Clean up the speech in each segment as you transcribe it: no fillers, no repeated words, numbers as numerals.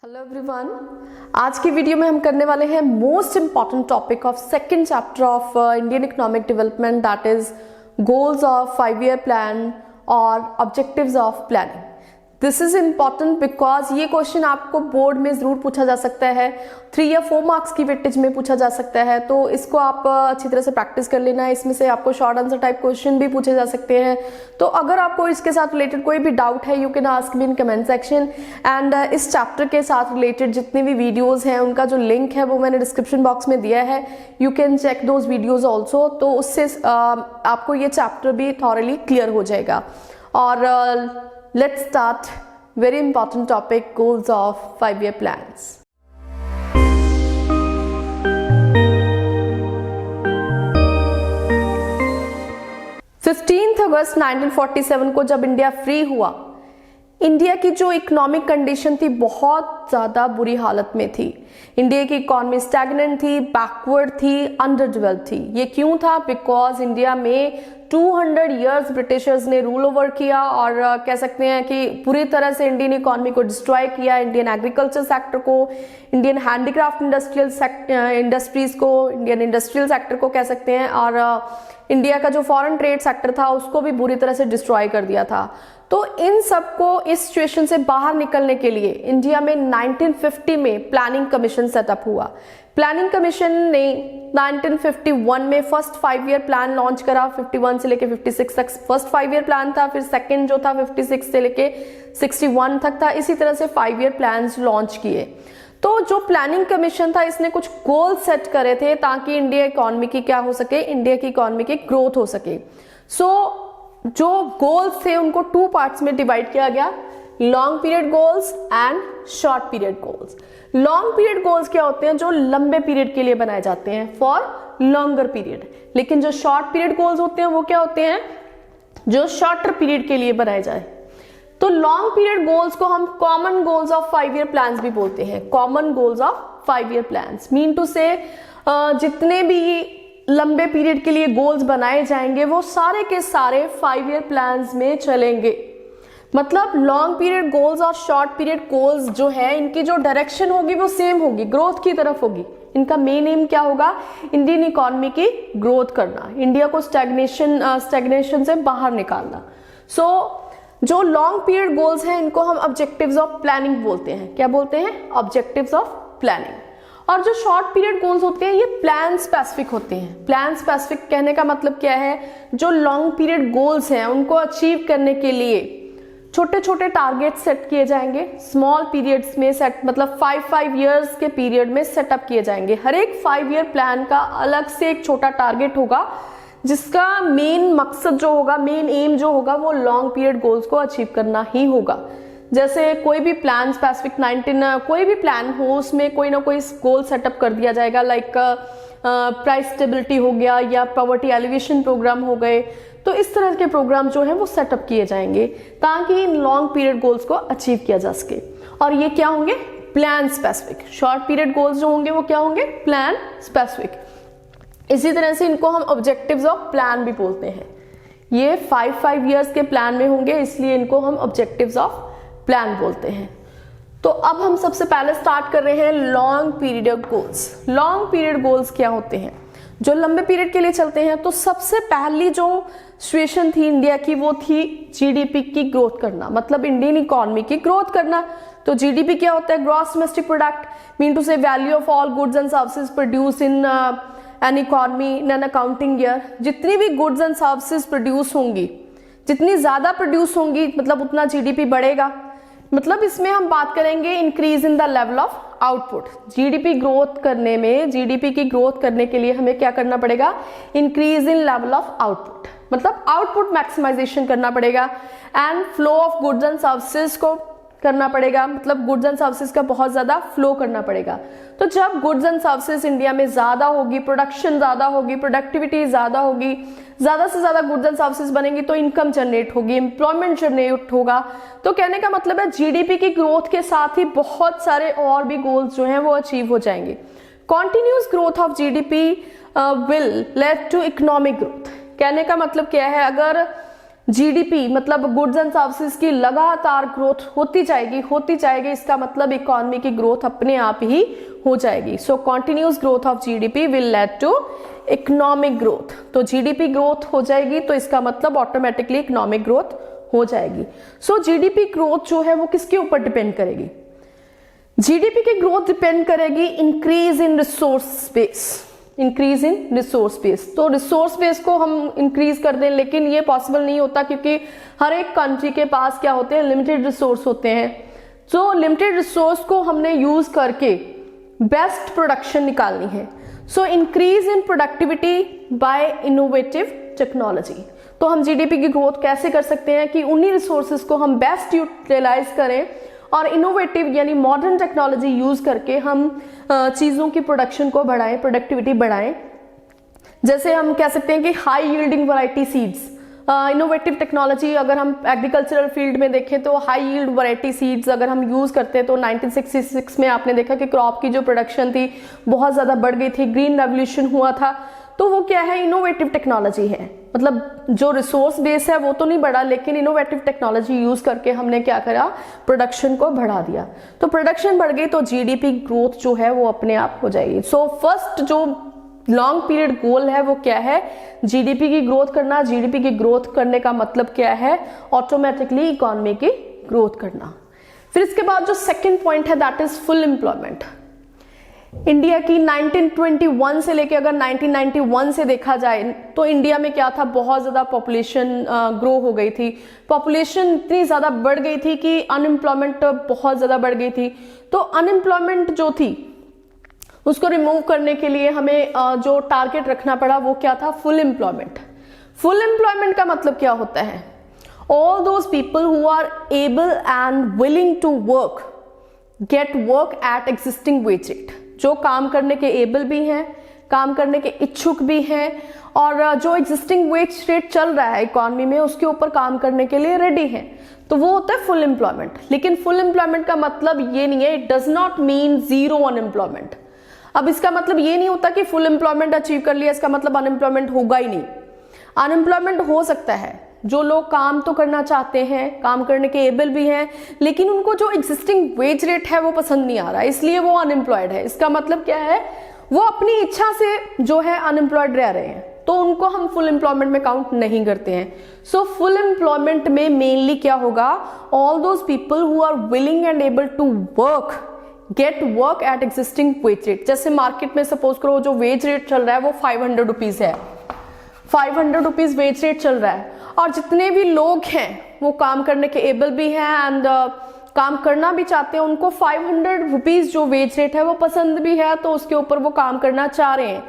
Hello everyone, आज की video में हम करने वाले हैं most important topic of second chapter of Indian economic development, that is goals of 5 year plan और objectives of planning. This is important because ये क्वेश्चन आपको बोर्ड में जरूर पूछा जा सकता है, 3 या 4 मार्क्स की वेटेज में पूछा जा सकता है, तो इसको आप अच्छी तरह से प्रैक्टिस कर लेना है। इसमें से आपको शॉर्ट आंसर टाइप क्वेश्चन भी पूछे जा सकते हैं। तो अगर आपको इसके साथ रिलेटेड कोई भी डाउट है, you can ask me in comment section. And इस चैप्टर के साथ रिलेटेड जितने भी वीडियोज हैं उनका जो लिंक है वो मैंने डिस्क्रिप्शन बॉक्स में दिया है, you can check those videos also. तो उससे आपको ये चैप्टर भी थॉरली क्लियर हो जाएगा। और let's start very important topic, goals of 5 year plans. 15 अगस्त 1947 को जब इंडिया फ्री हुआ, इंडिया की जो इकोनॉमिक कंडीशन थी बहुत ज़्यादा बुरी हालत में थी। इंडिया की इकोनॉमी स्टैग्नेंट थी, बैकवर्ड थी, अंडर डेवलप्ड थी। ये क्यों था? बिकॉज इंडिया में 200 इयर्स ब्रिटिशर्स ने रूल ओवर किया और कह सकते हैं कि पूरी तरह से इंडियन इकोनॉमी को डिस्ट्रॉय किया। इंडियन एग्रीकल्चर सेक्टर को, इंडियन हैंडीक्राफ्ट इंडस्ट्रीज को, इंडियन इंडस्ट्रियल सेक्टर को कह सकते हैं, और इंडिया का जो फॉरेन ट्रेड सेक्टर था उसको भी बुरी तरह से डिस्ट्रॉय कर दिया था। तो इन सबको, इस सिचुएशन से बाहर निकलने के लिए इंडिया में 1950 में प्लानिंग कमीशन सेटअप हुआ। प्लानिंग कमीशन ने 1951 में फर्स्ट 5 ईयर प्लान लॉन्च करा। 51 से लेके 56 तक फर्स्ट 5 ईयर प्लान था, फिर सेकंड जो था 56 से लेके 61 तक था। इसी तरह से 5 ईयर प्लान्स लॉन्च किए। तो जो प्लानिंग कमीशन था इसने कुछ गोल सेट करे थे ताकि इंडिया इकोनॉमी की क्या हो सके, इंडिया की इकोनॉमी की ग्रोथ हो सके। जो गोल्स थे उनको 2 पार्ट्स में डिवाइड किया गया, long period goals and short period goals. Long period goals क्या होते हैं? जो लंबे पीरियड के लिए बनाए जाते हैं, फॉर लॉन्गर पीरियड। लेकिन जो शॉर्ट पीरियड गोल्स होते हैं वो क्या होते हैं? जो शॉर्टर पीरियड के लिए बनाए जाए। तो लॉन्ग पीरियड गोल्स को हम common goals of 5 year plans भी बोलते हैं। Common goals of 5 year plans mean to say जितने भी लंबे पीरियड के लिए गोल्स बनाए जाएंगे वो सारे के सारे 5 ईयर प्लान्स में चलेंगे। मतलब लॉन्ग पीरियड गोल्स और शॉर्ट पीरियड गोल्स जो है इनकी जो डायरेक्शन होगी वो सेम होगी, ग्रोथ की तरफ होगी। इनका मेन एम क्या होगा? इंडियन इकोनॉमी की ग्रोथ करना, इंडिया को स्टैग्नेशन से बाहर निकालना। जो लॉन्ग पीरियड गोल्स हैं इनको हम ऑब्जेक्टिव्स ऑफ प्लानिंग बोलते हैं। क्या बोलते हैं? Objectives of planning. और जो शॉर्ट पीरियड गोल्स होते हैं ये प्लान स्पेसिफिक होते हैं। प्लान स्पेसिफिक कहने का मतलब क्या है? जो लॉन्ग पीरियड गोल्स हैं उनको अचीव करने के लिए छोटे छोटे टारगेट सेट किए जाएंगे, स्मॉल पीरियड्स में सेट, मतलब 5 इयर्स के पीरियड में सेटअप किए जाएंगे। हर एक 5 ईयर प्लान का अलग से एक छोटा टारगेट होगा जिसका मेन मकसद जो होगा, मेन एम जो होगा वो लॉन्ग पीरियड गोल्स को अचीव करना ही होगा। जैसे कोई भी प्लान स्पेसिफिक कोई भी प्लान हो उसमें कोई ना कोई गोल सेटअप कर दिया जाएगा, लाइक प्राइस स्टेबिलिटी हो गया या पॉवर्टी एलिवेशन प्रोग्राम हो गए। तो इस तरह के प्रोग्राम जो है वो सेटअप किए जाएंगे ताकि इन लॉन्ग पीरियड गोल्स को अचीव किया जा सके। और ये क्या होंगे? Plan specific. Short period goals जो होंगे वो क्या होंगे? Plan specific. इसी तरह से इनको हम ऑब्जेक्टिव्स ऑफ प्लान भी बोलते हैं। ये 5 इयर्स के प्लान में होंगे, इसलिए इनको हम ऑब्जेक्टिव्स ऑफ प्लान बोलते हैं। तो अब हम सबसे पहले स्टार्ट कर रहे हैं long period goals. Long period goals क्या होते हैं? जो लंबे पीरियड के लिए चलते हैं। तो सबसे पहली जो सिचुएशन थी इंडिया की वो थी जीडीपी की ग्रोथ करना, मतलब इंडियन इकोनॉमी की ग्रोथ करना। तो जीडीपी क्या होता है? Gross domestic product, mean to say value of all goods and services produce in an economy in an accounting year. जितनी भी गुड्स एंड सर्विसेज प्रोड्यूस होंगी, जितनी ज्यादा प्रोड्यूस होंगी मतलब उतना जीडीपी बढ़ेगा। मतलब इसमें हम बात करेंगे increase in the level of output. GDP growth करने में, जीडीपी की ग्रोथ करने के लिए हमें क्या करना पड़ेगा? Increase in level of output, मतलब आउटपुट मैक्सिमाइजेशन करना पड़ेगा। And flow of goods and services को करना पड़ेगा, मतलब गुड्स एंड सर्विसेज का बहुत ज्यादा फ्लो करना पड़ेगा। तो जब गुड्स एंड सर्विसेज इंडिया में ज्यादा होगी, प्रोडक्शन ज्यादा होगी, प्रोडक्टिविटी ज्यादा होगी, ज्यादा से ज्यादा गुड्स एंड सर्विसेज बनेंगी तो इनकम जनरेट होगी, एम्प्लॉयमेंट जनरेट होगा। तो कहने का मतलब है जीडीपी की ग्रोथ के साथ ही बहुत सारे और भी गोल्स जो हैं वो अचीव हो जाएंगे। Continuous growth of GDP will lead to economic growth. कहने का मतलब क्या है? अगर जीडीपी मतलब गुड्स एंड सर्विसेज की लगातार ग्रोथ होती जाएगी, इसका मतलब इकोनॉमी की ग्रोथ अपने आप ही हो जाएगी। So continuous growth of GDP will lead to economic growth. तो जीडीपी ग्रोथ हो जाएगी तो इसका मतलब ऑटोमेटिकली इकोनॉमिक ग्रोथ हो जाएगी। सो जीडीपी ग्रोथ जो है वो किसके ऊपर डिपेंड करेगी? जीडीपी की ग्रोथ डिपेंड करेगी इंक्रीज इन रिसोर्स बेस। तो रिसोर्स बेस को हम इंक्रीज कर दें, लेकिन ये पॉसिबल नहीं होता क्योंकि हर एक कंट्री के पास क्या होते हैं, लिमिटेड रिसोर्स होते हैं। तो लिमिटेड रिसोर्स को हमने यूज करके बेस्ट प्रोडक्शन निकालनी है। So increase in productivity bye innovative technology. तो हम जीडीपी की ग्रोथ कैसे कर सकते हैं कि उन्हीं रिसोर्सेज को हम बेस्ट यूटिलाइज करें और इनोवेटिव यानी मॉडर्न टेक्नोलॉजी यूज करके हम चीजों की प्रोडक्शन को बढ़ाएं, प्रोडक्टिविटी बढ़ाएं। जैसे हम कह सकते हैं कि high yielding variety seeds, innovative technology अगर हम एग्रीकल्चरल फील्ड में देखें तो हाई यील्ड वैरायटी सीड्स अगर हम यूज करते हैं तो 1966 में आपने देखा कि क्रॉप की जो प्रोडक्शन थी बहुत ज्यादा बढ़ गई थी, ग्रीन रेवोल्यूशन हुआ था। तो वो क्या है, इनोवेटिव टेक्नोलॉजी है। मतलब जो रिसोर्स बेस है वो तो नहीं बढ़ा, लेकिन इनोवेटिव टेक्नोलॉजी यूज करके हमने क्या करा, प्रोडक्शन को बढ़ा दिया। तो प्रोडक्शन बढ़ गई तो जीडीपी ग्रोथ जो है वो अपने आप हो जाएगी। सो फर्स्ट जो लॉन्ग पीरियड गोल है वो क्या है, जीडीपी की ग्रोथ करना। जीडीपी की ग्रोथ करने का मतलब क्या है, ऑटोमेटिकली इकोनॉमी की ग्रोथ करना। फिर इसके बाद जो सेकंड पॉइंट है that is full employment. India की 1921 से लेके अगर 1991 से देखा जाए तो इंडिया में क्या था, बहुत ज्यादा पॉपुलेशन ग्रो हो गई थी। पॉपुलेशन इतनी ज्यादा बढ़ गई थी कि अनएम्प्लॉयमेंट बहुत ज्यादा बढ़ गई थी। तो अनएम्प्लॉयमेंट जो थी उसको रिमूव करने के लिए हमें जो टारगेट रखना पड़ा वो क्या था, फुल एम्प्लॉयमेंट। फुल एम्प्लॉयमेंट का मतलब क्या होता है, all those people who are able and willing to work get work at existing wage rate. जो काम करने के एबल भी हैं, काम करने के इच्छुक भी हैं और जो एग्जिस्टिंग वेज रेट चल रहा है इकोनॉमी में उसके ऊपर काम करने के लिए रेडी हैं, तो वो होता है फुल एम्प्लॉयमेंट। लेकिन फुल एम्प्लॉयमेंट का मतलब ये नहीं है, it does not mean zero unemployment. अब इसका मतलब ये नहीं होता कि फुल एम्प्लॉयमेंट अचीव कर लिया इसका मतलब अनएम्प्लॉयमेंट होगा ही नहीं। अनएम्प्लॉयमेंट हो सकता है, जो लोग काम तो करना चाहते हैं, काम करने के एबल भी हैं, लेकिन उनको जो एग्जिस्टिंग वेज रेट है वो पसंद नहीं आ रहा, इसलिए वो अनएम्प्लॉयड है। इसका मतलब क्या है, वो अपनी इच्छा से जो है अनएम्प्लॉयड रह रहे हैं, तो उनको हम फुल एम्प्लॉयमेंट में काउंट नहीं करते हैं। सो फुल एम्प्लॉयमेंट में मेनली क्या होगा, all those people who are willing and able to work get work at existing wage rate. जैसे मार्केट में सपोज करो जो वेज रेट चल रहा है वो 500 रुपीज है, 500 रुपीज वेज रेट चल रहा है और जितने भी लोग हैं वो काम करने के एबल भी हैं एंड काम करना भी चाहते हैं, उनको 500 रुपीज जो वेज रेट है वो पसंद भी है, तो उसके ऊपर वो काम करना चाह रहे हैं,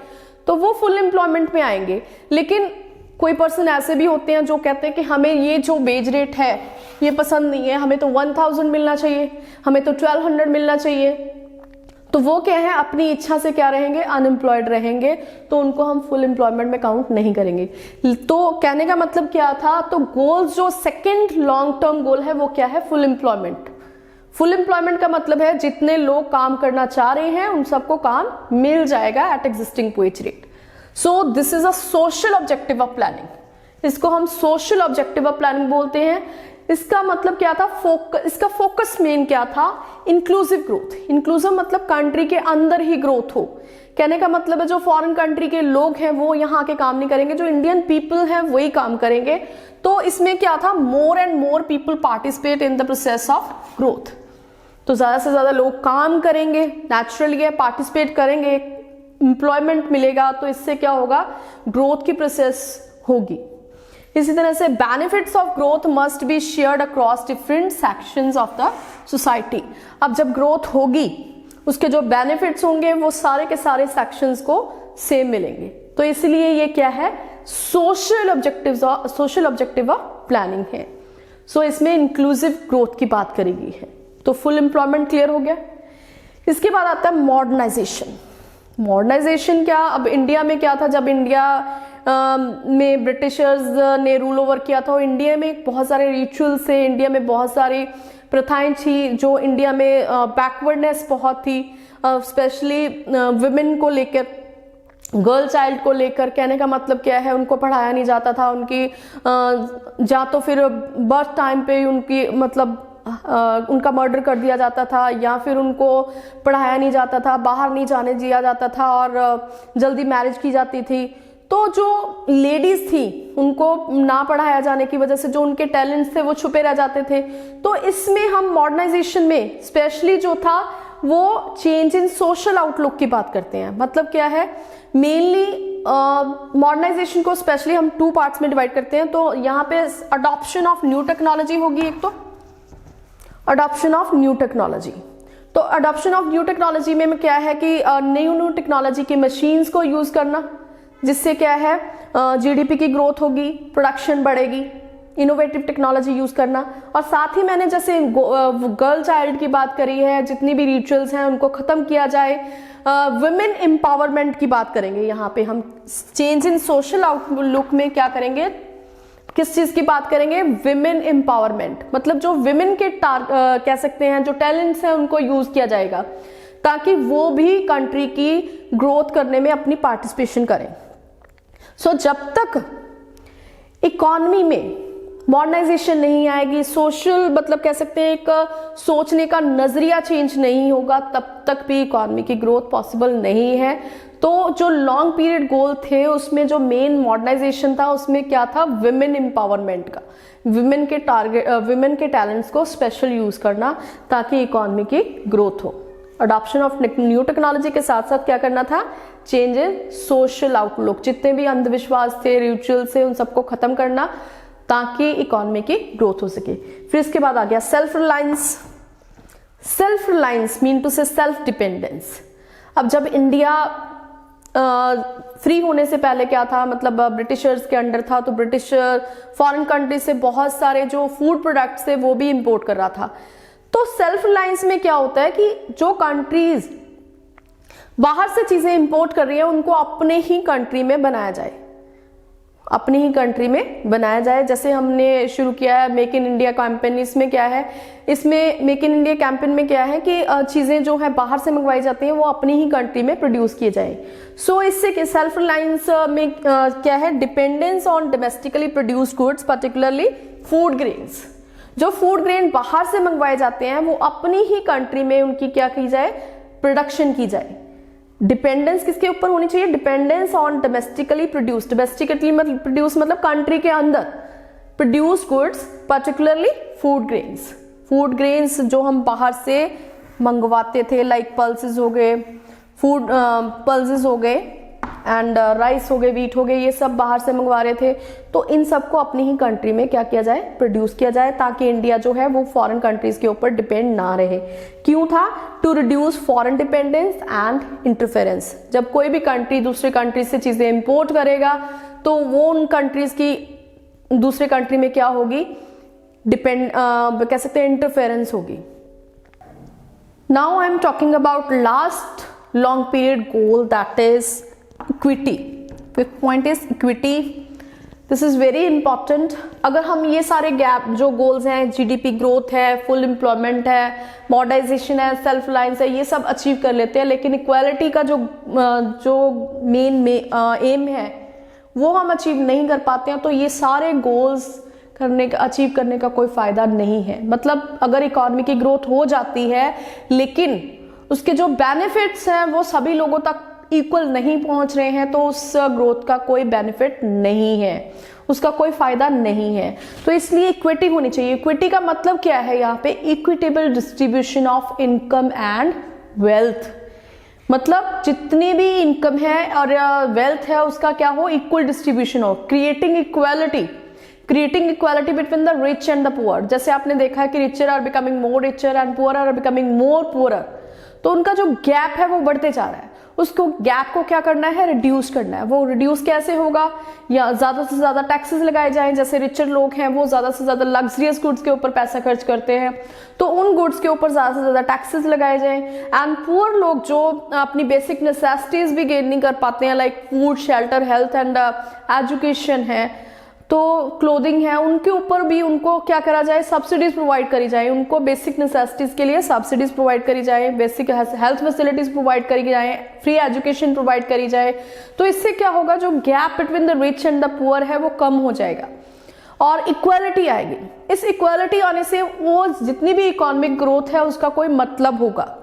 तो वो फुल एम्प्लॉयमेंट में आएंगे। लेकिन कोई पर्सन ऐसे भी होते हैं जो कहते हैं कि हमें ये जो वेज रेट है ये पसंद नहीं है, हमें तो 1000 मिलना चाहिए, हमें तो 1200 मिलना चाहिए, तो वो क्या है, अपनी इच्छा से क्या रहेंगे, अनएम्प्लॉयड रहेंगे, तो उनको हम फुल एम्प्लॉयमेंट में काउंट नहीं करेंगे। तो कहने का मतलब क्या था, तो गोल्स जो सेकंड लॉन्ग टर्म गोल है वो क्या है, फुल एम्प्लॉयमेंट। फुल एम्प्लॉयमेंट का मतलब है जितने लोग काम करना चाह रहे हैं उन सबको काम मिल जाएगा at existing wage rate. So this is a social objective of planning. इसको हम सोशल ऑब्जेक्टिव ऑफ प्लानिंग बोलते हैं। इसका मतलब क्या था, इसका फोकस मेन क्या था, इंक्लूसिव ग्रोथ। इंक्लूसिव मतलब कंट्री के अंदर ही ग्रोथ हो। कहने का मतलब है जो फॉरेन कंट्री के लोग हैं वो यहाँ के काम नहीं करेंगे, जो इंडियन पीपल है वही काम करेंगे। तो इसमें क्या था, more and more people participate in the process of growth. तो ज्यादा से ज्यादा लोग काम करेंगे, नेचुरली है पार्टिसिपेट करेंगे, एम्प्लॉयमेंट मिलेगा, तो इससे क्या होगा, ग्रोथ की प्रोसेस होगी। इसी तरह से benefits of growth must be shared across different sections of the society. अब जब ग्रोथ होगी उसके जो बेनिफिट्स होंगे वो सारे के सारे सेक्शंस को सेम मिलेंगे। तो इसलिए ये क्या है, सोशल ऑब्जेक्टिव ऑफ प्लानिंग है। सो इसमें इंक्लूसिव ग्रोथ की बात करी गई है। तो फुल एम्प्लॉयमेंट क्लियर हो गया। इसके बाद आता है मॉडर्नाइजेशन। मॉडर्नाइजेशन क्या, अब इंडिया में क्या था, जब इंडिया में ब्रिटिशर्स ने रूल ओवर किया था, इंडिया में बहुत सारे रिचुअल्स थे, इंडिया में बहुत सारी प्रथाएं थी, जो इंडिया में बैकवर्डनेस बहुत थी, स्पेशली वुमेन को लेकर। गर्ल चाइल्ड को लेकर कहने का मतलब क्या है, उनको पढ़ाया नहीं जाता था, उनकी या तो फिर बर्थ टाइम पे उनकी मतलब उनका मर्डर कर दिया जाता था, या फिर उनको पढ़ाया नहीं जाता था, बाहर नहीं जाने दिया जाता था और जल्दी मैरिज की जाती थी। तो जो लेडीज थी उनको ना पढ़ाया जाने की वजह से जो उनके टैलेंट्स थे वो छुपे रह जाते थे। तो इसमें हम मॉडर्नाइजेशन में स्पेशली जो था वो चेंज इन सोशल आउटलुक की बात करते हैं। मतलब क्या है, मेनली मॉडर्नाइजेशन को स्पेशली हम 2 पार्ट्स में डिवाइड करते हैं। तो यहाँ पे अडॉप्शन ऑफ न्यू टेक्नोलॉजी होगी, एक तो अडॉप्शन ऑफ न्यू टेक्नोलॉजी। तो अडॉप्शन ऑफ न्यू टेक्नोलॉजी में क्या है कि न्यू टेक्नोलॉजी की मशीन्स को यूज करना, जिससे क्या है जीडीपी की ग्रोथ होगी, प्रोडक्शन बढ़ेगी, इनोवेटिव टेक्नोलॉजी यूज करना। और साथ ही मैंने जैसे गर्ल चाइल्ड की बात करी है, जितनी भी रिचुअल्स हैं उनको खत्म किया जाए। वुमेन एम्पावरमेंट की बात करेंगे यहाँ पे हम। चेंज इन सोशल आउटलुक में क्या करेंगे, किस चीज की बात करेंगे, विमेन एम्पावरमेंट। मतलब जो विमेन के कह सकते हैं जो टैलेंट्स हैं उनको यूज किया जाएगा ताकि वो भी कंट्री की ग्रोथ करने में अपनी पार्टिसिपेशन करें। सो जब तक इकॉनमी में मॉडर्नाइजेशन नहीं आएगी, सोशल मतलब कह सकते हैं एक सोचने का नजरिया चेंज नहीं होगा, तब तक भी इकॉनमी की ग्रोथ पॉसिबल नहीं है। तो जो लॉन्ग पीरियड गोल थे उसमें जो मेन मॉडर्नाइजेशन था उसमें क्या था, विमेन एम्पावरमेंट का, विमेन के टैलेंट्स को स्पेशल यूज करना ताकि इकॉनमी की ग्रोथ हो। अडॉप्शन ऑफ न्यू टेक्नोलॉजी के साथ साथ क्या करना था, चेंज इन सोशल आउटलुक, जितने भी अंधविश्वास थे, रिचुअल थे, उन सबको खत्म करना ताकि इकॉनमी की ग्रोथ हो सके। फिर इसके बाद आ गया self reliance. Self reliance mean to say self dependence. अब जब इंडिया फ्री होने से पहले क्या था, मतलब ब्रिटिशर्स के अंडर था, तो ब्रिटिशर फॉरेन कंट्री से बहुत सारे जो फूड प्रोडक्ट्स थे वो भी इंपोर्ट कर रहा था। तो सेल्फ रिलायंस में क्या होता है कि जो कंट्रीज बाहर से चीजें इंपोर्ट कर रही है उनको अपने ही कंट्री में बनाया जाए, अपनी ही कंट्री में बनाया जाए। जैसे हमने शुरू किया है मेक इन इंडिया कैंपेन। इसमें क्या है, इसमें मेक इन इंडिया कैंपेन में क्या है कि चीजें जो है बाहर से मंगवाई जाती हैं वो अपनी ही कंट्री में प्रोड्यूस किए जाए। सो इससे सेल्फ रिलायंस में क्या है, dependence on domestically produced goods, particularly food grains. जो फूड ग्रेन बाहर से मंगवाए जाते हैं वो अपनी ही कंट्री में उनकी क्या की जाए, प्रोडक्शन की जाए। डिपेंडेंस किसके ऊपर होनी चाहिए, dependence on domestically produced. Domestically मतलब प्रोड्यूस मतलब कंट्री के अंदर produce goods, particularly food grains. Food grains जो हम बाहर से मंगवाते थे, लाइक पल्सेस हो गए, फूड पल्सेस हो गए एंड राइस हो गए, वीट हो गए, ये सब बाहर से मंगवा रहे थे। तो इन सबको अपनी ही कंट्री में क्या किया जाए, प्रोड्यूस किया जाए, ताकि इंडिया जो है वो फॉरेन कंट्रीज के ऊपर डिपेंड ना रहे। क्यों था, to reduce foreign dependence and interference. जब कोई भी कंट्री दूसरे कंट्री से चीजें इंपोर्ट करेगा तो वो उन कंट्रीज की दूसरे कंट्री में क्या होगी, डिपेंड कह सकते हैं इंटरफेरेंस होगी। Now I am talking about last long period goal, that is equity. Fifth point is equity. This is very important. अगर हम ये सारे गैप जो गोल्स हैं, जीडीपी ग्रोथ है, फुल एम्प्लॉयमेंट है, मॉडर्नाइजेशन है, सेल्फ रिलायंस है, ये सब अचीव कर लेते हैं, लेकिन इक्वालिटी का जो मेन एम है वो हम अचीव नहीं कर पाते हैं, तो ये सारे गोल्स अचीव करने का कोई फायदा नहीं है। मतलब अगर इकोनॉमी की ग्रोथ हो जाती है लेकिन उसके जो बेनिफिट्स हैं वो सभी लोगों तक इक्वल नहीं पहुंच रहे हैं, तो उस ग्रोथ का कोई बेनिफिट नहीं है, उसका कोई फायदा नहीं है। तो इसलिए इक्विटी होनी चाहिए। इक्विटी का मतलब क्या है यहाँ पे, equitable distribution of income and wealth. मतलब जितनी भी इनकम है और वेल्थ है उसका क्या हो, इक्वल डिस्ट्रीब्यूशन हो, creating equality between the rich and the poor. जैसे आपने देखा है कि richer are becoming more richer and poor are becoming more poorer, तो उनका जो गैप है वो बढ़ते जा रहा है। उसको गैप को क्या करना है, रिड्यूस करना है। वो रिड्यूस कैसे होगा, या ज्यादा से ज्यादा टैक्सेस लगाए जाएं। जैसे रिचर लोग हैं वो ज्यादा से ज्यादा लग्जरियस गुड्स के ऊपर पैसा खर्च करते हैं, तो उन गुड्स के ऊपर ज्यादा से ज्यादा टैक्सेस लगाए जाएं। एंड पुअर लोग जो अपनी बेसिक नेसेसिटीज भी गेन नहीं कर पाते हैं, like food, shelter, health and education है, तो क्लोथिंग है उनके ऊपर भी उनको क्या करा जाए, सब्सिडीज प्रोवाइड करी जाए, उनको बेसिक नेसेसिटीज के लिए सब्सिडीज प्रोवाइड करी जाए, बेसिक हेल्थ फैसिलिटीज प्रोवाइड करी जाए, फ्री एजुकेशन प्रोवाइड करी जाए। तो इससे क्या होगा, जो gap between the rich and the poor है वो कम हो जाएगा और इक्वालिटी आएगी। इस इक्वालिटी आने से वो जितनी भी इकोनॉमिक ग्रोथ है उसका कोई मतलब होगा,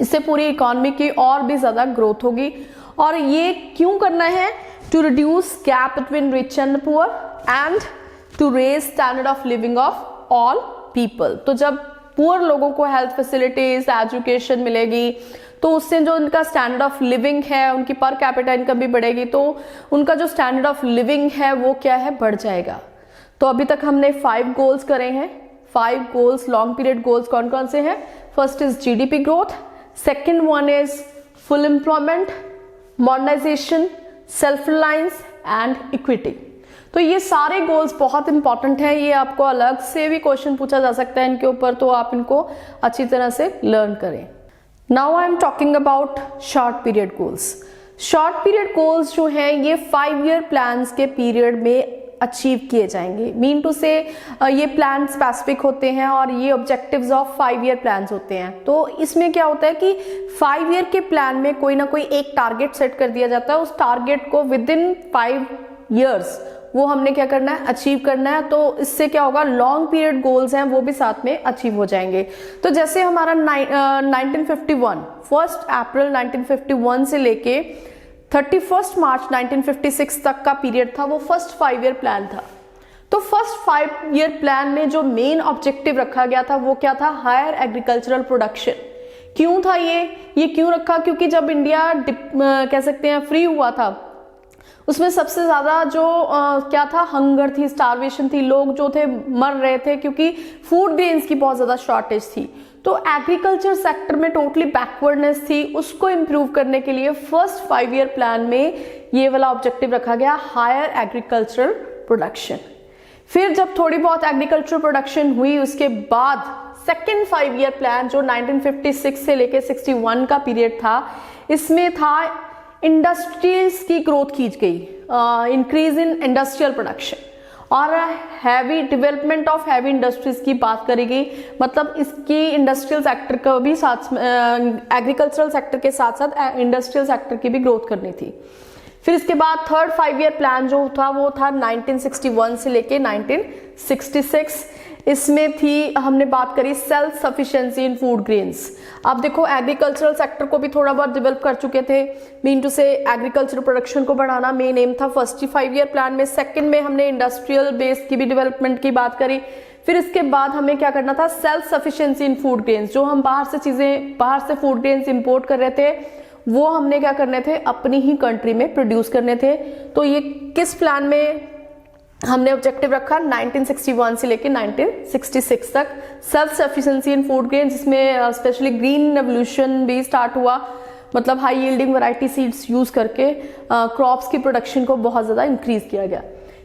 इससे पूरी इकोनॉमी की और भी ज्यादा ग्रोथ होगी। और ये क्यों करना है, to reduce gap between rich and poor and to raise standard of living of all people. तो जब पुअर लोगों को हेल्थ फैसिलिटीज, एजुकेशन मिलेगी तो उससे जो उनका स्टैंडर्ड ऑफ लिविंग है, उनकी पर कैपिटा इनकम भी बढ़ेगी, तो उनका जो स्टैंडर्ड ऑफ लिविंग है वो क्या है, बढ़ जाएगा। तो अभी तक हमने 5 गोल्स करे हैं। 5 गोल्स, लॉन्ग पीरियड गोल्स कौन कौन से हैं? First is GDP growth, second one is full employment, modernisation, self reliance and equity. तो ये सारे गोल्स बहुत इंपॉर्टेंट हैं, ये आपको अलग से भी क्वेश्चन पूछा जा सकता है इनके ऊपर, तो आप इनको अच्छी तरह से लर्न करें। Now I am talking about short period goals. Short period goals जो हैं ये 5 ईयर प्लान्स के पीरियड में अचीव किए जाएंगे। मीन टू से ये प्लान स्पेसिफिक होते हैं और ये ऑब्जेक्टिव्स ऑफ 5 ईयर प्लान्स होते हैं। तो इसमें क्या होता है कि 5 ईयर के प्लान में कोई ना कोई एक टारगेट सेट कर दिया जाता है, उस टारगेट को विद इन 5 ईयर्स वो हमने क्या करना है, अचीव करना है। तो इससे क्या होगा, लॉन्ग पीरियड गोल्स हैं वो भी साथ में अचीव हो जाएंगे। तो जैसे हमारा 1951 1 अप्रैल 1951 से लेके 31 मार्च 1956 तक का पीरियड था, वो फर्स्ट 5 ईयर प्लान था। तो फर्स्ट 5 ईयर प्लान में जो मेन ऑब्जेक्टिव रखा गया था वो क्या था, हायर एग्रीकल्चरल प्रोडक्शन। क्यों था ये क्यों रखा, क्योंकि जब इंडिया कह सकते हैं फ्री हुआ था, उसमें सबसे ज्यादा जो क्या था, हंगर थी, स्टारवेशन थी, लोग जो थे मर रहे थे क्योंकि फूड ग्रेन्स की बहुत ज्यादा शॉर्टेज थी। तो एग्रीकल्चर सेक्टर में टोटली बैकवर्डनेस थी, उसको इंप्रूव करने के लिए फर्स्ट 5 ईयर प्लान में ये वाला ऑब्जेक्टिव रखा गया, हायर एग्रीकल्चरल प्रोडक्शन। फिर जब थोड़ी बहुत एग्रीकल्चर प्रोडक्शन हुई उसके बाद सेकेंड 5 ईयर प्लान जो 1956 से लेके 61 का पीरियड था, इसमें था इंडस्ट्रीज की ग्रोथ की गई, इंक्रीज इन इंडस्ट्रियल प्रोडक्शन और heavy development of heavy industries की बात करी गई। मतलब इसकी इंडस्ट्रियल सेक्टर का भी साथ, एग्रीकल्चरल सेक्टर के साथ साथ इंडस्ट्रियल सेक्टर की भी ग्रोथ करनी थी। फिर इसके बाद थर्ड 5 ईयर प्लान जो था वो था 1961 से लेके 1966। इसमें थी, हमने बात करी सेल्फ सफिशिएंसी इन फूड ग्रेन्स। अब देखो एग्रीकल्चरल सेक्टर को भी थोड़ा बहुत डेवलप कर चुके थे, मीन टू से एग्रीकल्चर प्रोडक्शन को बढ़ाना मेन एम था फर्स्ट 5 ईयर प्लान में। सेकंड में हमने इंडस्ट्रियल बेस की भी डेवलपमेंट की बात करी। फिर इसके बाद हमें क्या करना था, सेल्फ सफिशिएंसी इन फूड ग्रेन्स। जो हम बाहर से फूड ग्रेन्स इंपोर्ट कर रहे थे वो हमने क्या करने थे, अपनी ही कंट्री में प्रोड्यूस करने थे। तो ये किस प्लान में हमने ऑब्जेक्टिव रखा, 1961 से लेके 1966 तक सेल्फ सफिशिएंसी इन फूड ग्रेन, जिसमें स्पेशली ग्रीन रेवोल्यूशन भी स्टार्ट हुआ। मतलब high yielding variety seeds use करके क्रॉप्स की प्रोडक्शन को बहुत ज्यादा इंक्रीज किया गया।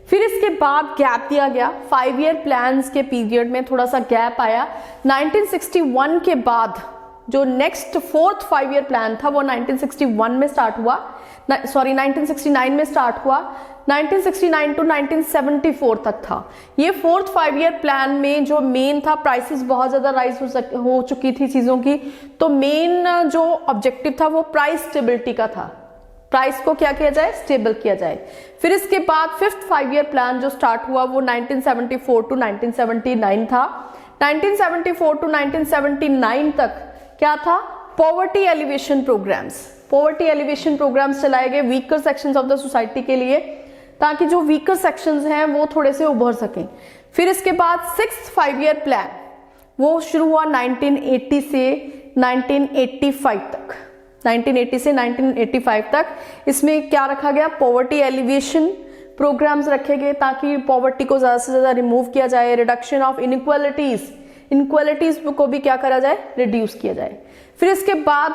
फिर इसके बाद गैप दिया गया, 5 ईयर प्लान्स के पीरियड में थोड़ा सा गैप आया। 1961 के बाद जो नेक्स्ट फोर्थ 5 ईयर प्लान था वो 1961 में स्टार्ट हुआ, 1969 में स्टार्ट हुआ, 1969 टू 1974 तक था। ये फोर्थ 5 ईयर प्लान में जो मेन था, प्राइसेस बहुत ज्यादा राइज हो चुकी थी चीजों की, तो मेन जो ऑब्जेक्टिव था वो प्राइस स्टेबिलिटी का था, प्राइस को क्या किया जाए, स्टेबल किया जाए। फिर इसके बाद फिफ्थ 5 ईयर प्लान जो स्टार्ट हुआ वो 1974 टू 1979 था। 1974 टू 1979 तक क्या था, poverty alleviation programmes. Poverty alleviation programmes चलाए गए weaker sections of the society के लिए, ताकि जो वीकर सेक्शंस हैं वो थोड़े से उभर सकें। फिर इसके बाद सिक्स्थ 5 ईयर प्लान वो शुरू हुआ 1980 से 1985 तक, 1980 से 1985 तक। इसमें क्या रखा गया, पॉवर्टी एलिवेशन प्रोग्राम्स रखे गए ताकि पॉवर्टी को ज्यादा से ज्यादा रिमूव किया जाए, रिडक्शन ऑफ इनइक्वालिटीज को भी क्या करा जाए, रिड्यूस किया जाए। फिर इसके बाद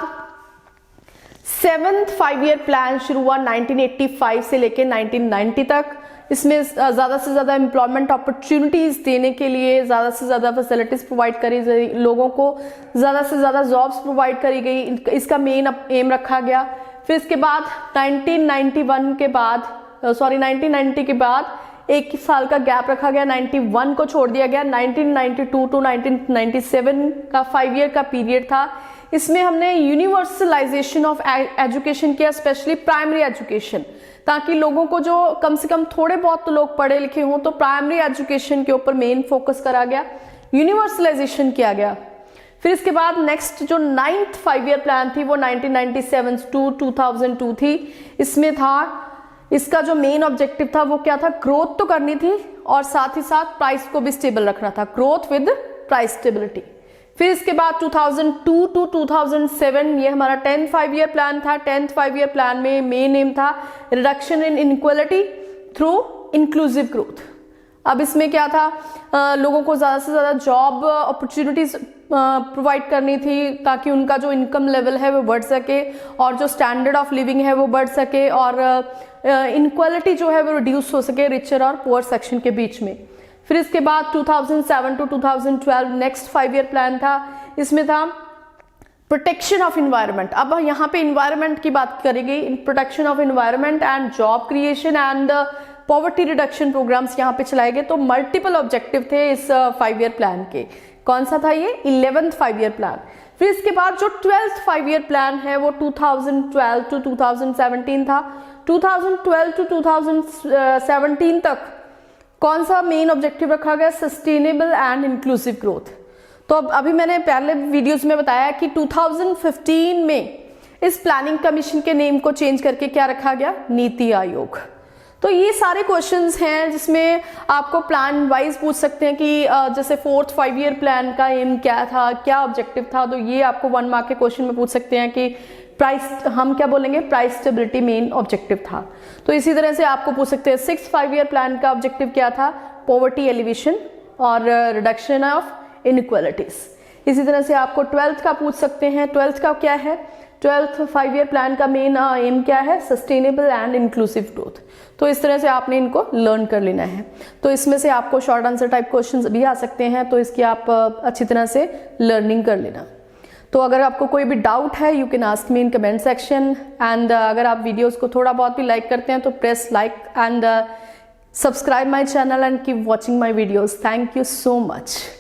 सेवेंथ 5 ईयर प्लान शुरू हुआ 1985 से लेके 1990 तक। इसमें ज्यादा से ज्यादा एम्प्लॉयमेंट अपॉर्चुनिटीज देने के लिए ज्यादा से ज्यादा फैसिलिटीज प्रोवाइड करी गई, लोगों को ज्यादा से ज्यादा जॉब्स प्रोवाइड करी गई, इसका मेन एम रखा गया। फिर इसके बाद 1990 के बाद एक साल का गैप रखा गया, 91 को छोड़ दिया गया। 1992 टू 1997 का 5 ईयर का पीरियड था। इसमें हमने यूनिवर्सलाइजेशन ऑफ एजुकेशन किया, स्पेशली प्राइमरी एजुकेशन, ताकि लोगों को जो कम से कम थोड़े बहुत तो लोग पढ़े लिखे हों, तो प्राइमरी एजुकेशन के ऊपर मेन फोकस करा गया, यूनिवर्सलाइजेशन किया गया। फिर इसके बाद नेक्स्ट जो 9th 5 ईयर प्लान थी वो 1997 टू 2002 थी। इसमें था, इसका जो मेन ऑब्जेक्टिव था वो क्या था, ग्रोथ तो करनी थी और साथ ही साथ प्राइस को भी स्टेबल रखना था, ग्रोथ विद प्राइस स्टेबिलिटी। फिर इसके बाद 2002 टू 2007 ये हमारा 10th 5 ईयर प्लान था। 10th 5 ईयर प्लान में मेन एम था reduction in inequality through inclusive growth. अब इसमें क्या था, लोगों को ज़्यादा से ज़्यादा जॉब अपॉर्चुनिटीज प्रोवाइड करनी थी, ताकि उनका जो इनकम लेवल है वो बढ़ सके और जो स्टैंडर्ड ऑफ लिविंग है वो बढ़ सके और इनक्वालिटी जो है वो रिड्यूस हो सके रिचर और पुअर सेक्शन के बीच में। फिर इसके बाद 2007 टू 2012 नेक्स्ट 5 ईयर प्लान था। इसमें था प्रोटेक्शन ऑफ इन्वायरमेंट। अब यहाँ पे इन्वायरमेंट की बात करेंगे, protection of environment and job creation and poverty reduction programmes यहाँ पे चलाए गए। तो मल्टीपल ऑब्जेक्टिव थे इस 5 ईयर प्लान के। कौन सा था ये, 11th 5 ईयर प्लान। फिर इसके बाद जो 12th 5 ईयर प्लान है वो 2012 टू 2017 था। 2012 टू 2017 तक कौन सा मेन ऑब्जेक्टिव रखा गया, सस्टेनेबल एंड इंक्लूसिव ग्रोथ। तो अब अभी मैंने पहले वीडियोस में बताया कि 2015 में इस प्लानिंग कमीशन के नेम को चेंज करके क्या रखा गया, नीति आयोग। तो ये सारे क्वेश्चंस हैं जिसमें आपको प्लान वाइज पूछ सकते हैं कि जैसे 4th 5 ईयर प्लान का एम क्या था, क्या ऑब्जेक्टिव था। तो ये आपको 1 मार्क के क्वेश्चन में पूछ सकते हैं कि प्राइस, हम क्या बोलेंगे, प्राइस स्टेबिलिटी मेन ऑब्जेक्टिव था। तो इसी तरह से आपको पूछ सकते हैं 6th 5 ईयर प्लान का ऑब्जेक्टिव क्या था, पॉवर्टी एलिवेशन और रिडक्शन ऑफ इनइक्वालिटीज। इसी तरह से आपको 12th का पूछ सकते हैं, 12th का क्या है, 12th 5 ईयर प्लान का मेन एम क्या है, सस्टेनेबल एंड इंक्लूसिव ग्रोथ। तो इस तरह से आपने इनको लर्न कर लेना है। तो इसमें से आपको शॉर्ट आंसर टाइप क्वेश्चंस भी आ सकते हैं, तो इसकी आप अच्छी तरह से लर्निंग कर लेना। तो अगर आपको कोई भी डाउट है you can ask me in comment section and अगर आप वीडियोस को थोड़ा बहुत भी लाइक करते हैं तो press like and subscribe my channel and keep watching my videos. Thank you so much.